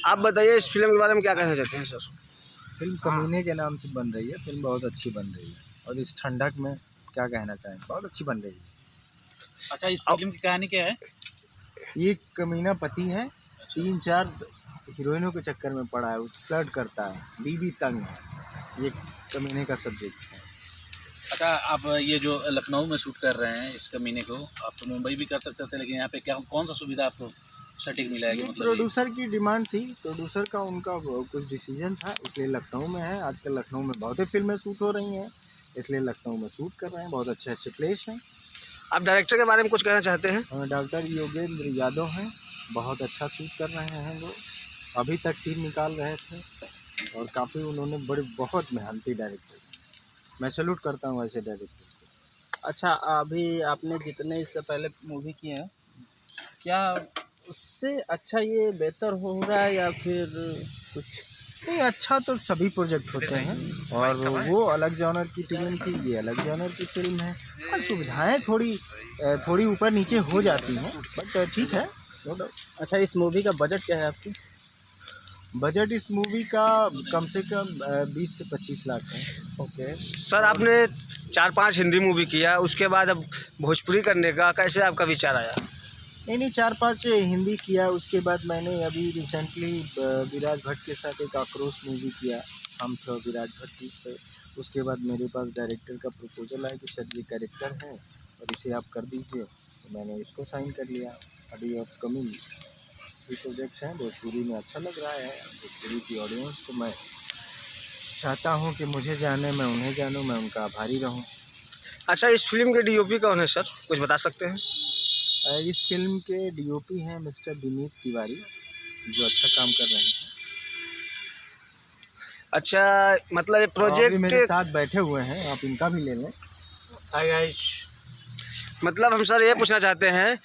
आप बताइए इस फिल्म के बारे में क्या कहना चाहते हैं सर? फिल्म कमीने के नाम से बन रही है, फिल्म बहुत अच्छी बन रही है और इस ठंडक में क्या कहना चाहेंगे, बहुत अच्छी बन रही है। अच्छा, इस फिल्म की कहानी क्या है? एक कमीना पति है, 3-4 हीरोइनों के चक्कर में पड़ा है, वो फ्लर्ट करता है, बीवी तंग है, ये कमीने का सब्जेक्ट है। अच्छा, आप ये जो लखनऊ में शूट कर रहे हैं इस कमीने को, आप तो मुंबई भी कर सकते थे, लेकिन यहाँ पे क्या कौन सा सुविधा आपको सटीक मिला है कि मतलब प्रोड्यूसर की डिमांड थी, प्रोड्यूसर का उनका कुछ डिसीजन था, इसलिए लखनऊ में है। आजकल लखनऊ में बहुत ही फिल्में शूट हो रही हैं, इसलिए लखनऊ में शूट कर रहे हैं। बहुत अच्छे अच्छे प्लेस हैं। आप डायरेक्टर के बारे में कुछ कहना चाहते हैं? डॉक्टर योगेंद्र यादव हैं, बहुत अच्छा शूट कर रहे हैं वो, अभी तक सीन निकाल रहे थे और काफ़ी उन्होंने बहुत मेहनती डायरेक्टर, मैं सैल्यूट करता हूँ ऐसे डायरेक्टर को। अच्छा, अभी आपने जितने इससे पहले मूवी किए हैं, क्या उससे अच्छा ये बेहतर हो रहा है या फिर कुछ? नहीं, अच्छा तो सभी प्रोजेक्ट होते हैं और वो अलग जॉनर की फिल्म थी, ये अलग जॉनर की फिल्म है। हाँ, सुविधाएं थोड़ी ऊपर नीचे हो जाती हैं, बट ठीक है, नो डाउट। अच्छा, इस मूवी का बजट क्या है आपकी? बजट इस मूवी का कम से कम 20 से 25 लाख है। ओके। सर आपने 4-5 हिंदी मूवी किया, उसके बाद अब भोजपुरी करने का कैसे आपका विचार आया? नहीं, 4-5 हिंदी किया, उसके बाद मैंने अभी रिसेंटली विराज भट्ट के साथ एक आक्रोश मूवी किया, हम थे विराज भट्ट पे। उसके बाद मेरे पास डायरेक्टर का प्रपोजल आया कि सर ये कैरेक्टर है और इसे आप कर दीजिए, तो मैंने इसको साइन कर लिया। अभी अपकमिंग प्रोजेक्ट्स हैं, भोजपुरी में अच्छा लग रहा है। भोजपुरी की ऑडियंस को मैं चाहता हूँ कि मुझे जाने, मैं उन्हें जानूँ, मैं उनका आभारी रहूँ। अच्छा, इस फिल्म के डीओपी कौन है सर, कुछ बता सकते हैं? इस फिल्म के डीओपी हैं मिस्टर विनीत तिवारी, जो अच्छा काम कर रहे हैं। अच्छा, मतलब ये प्रोजेक्ट मेरे साथ बैठे हुए हैं, आप इनका भी ले लें। Hi guys. मतलब हम सर ये पूछना चाहते हैं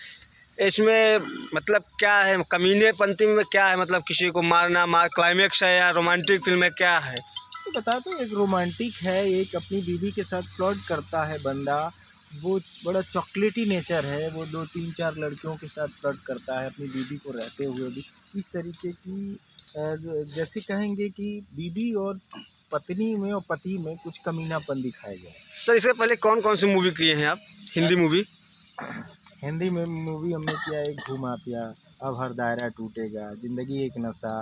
इसमें मतलब क्या है, कमीने पंती में क्या है, मतलब किसी को मारना क्लाइमेक्स है या रोमांटिक फिल्म है, क्या है? बता दो, एक रोमांटिक है, एक अपनी बीवी के साथ फ्लर्ट करता है बंदा, वो बड़ा चॉकलेटी नेचर है, वो 2-3-4 लड़कियों के साथ फ्लर्ट करता है अपनी बीवी को रहते हुए भी। इस तरीके की जैसे कहेंगे कि बीवी और पत्नी में और पति में कुछ कमीनापन दिखाया गया। सर इससे पहले कौन कौन सी मूवी किए हैं आप, हिंदी मूवी? हिंदी में मूवी हमने किया एक घूमा पिया, अब हर दायरा टूटेगा, ज़िंदगी एक नशा।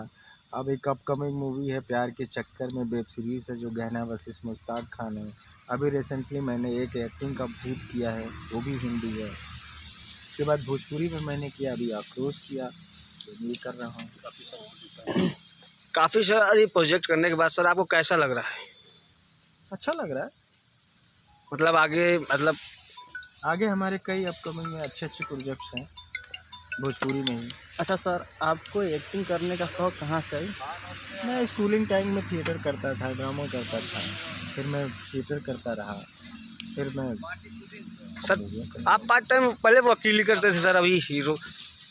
अब एक अपकमिंग मूवी है प्यार के चक्कर में, वेब सीरीज़ है जो गहना वसीस मुश्ताक खान है। अभी रिसेंटली मैंने एक एक्टिंग का भूत किया है, वो भी हिंदी है। उसके बाद भोजपुरी में मैंने किया, अभी आक्रोश किया, तो ये कर रहा हूँ। काफ़ी सारी प्रोजेक्ट करने के बाद सर आपको कैसा लग रहा है? अच्छा लग रहा है। मतलब आगे हमारे कई अपकमिंग में अच्छे अच्छे प्रोजेक्ट्स हैं भोजपुरी में ही। अच्छा सर, आपको एक्टिंग करने का शौक़ कहाँ से है? मैं स्कूलिंग टाइम में थिएटर करता था, ड्रामा करता था, फिर मैं थिएटर करता रहा, फिर मैं सर आप पार्ट टाइम पहले वकीली करते थे सर, अभी हीरो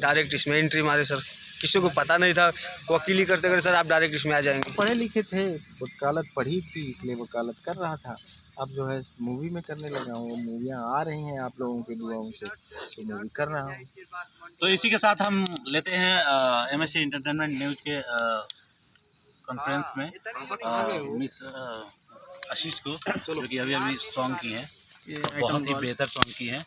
डायरेक्ट इसमें एंट्री मारे सर, किसी को पता नहीं था वकीली करते करते सर आप डायरेक्ट इसमें आ जाएंगे। पढ़े लिखे थे, वकालत पढ़ी थी, इसलिए वकालत कर रहा था। अब जो है मूवी में करने लगा हूँ, मूवियाँ आ रही हैं आप लोगों की दुआओं से, तो मूवी कर रहा हूँ। तो इसी के साथ हम लेते हैं MSC एंटरटेनमेंट न्यूज़ के कॉन्फ्रेंस में मिस आशीष को, जो कि अभी सॉन्ग की हैं, बहुत ही बेहतर सॉन्ग की हैं।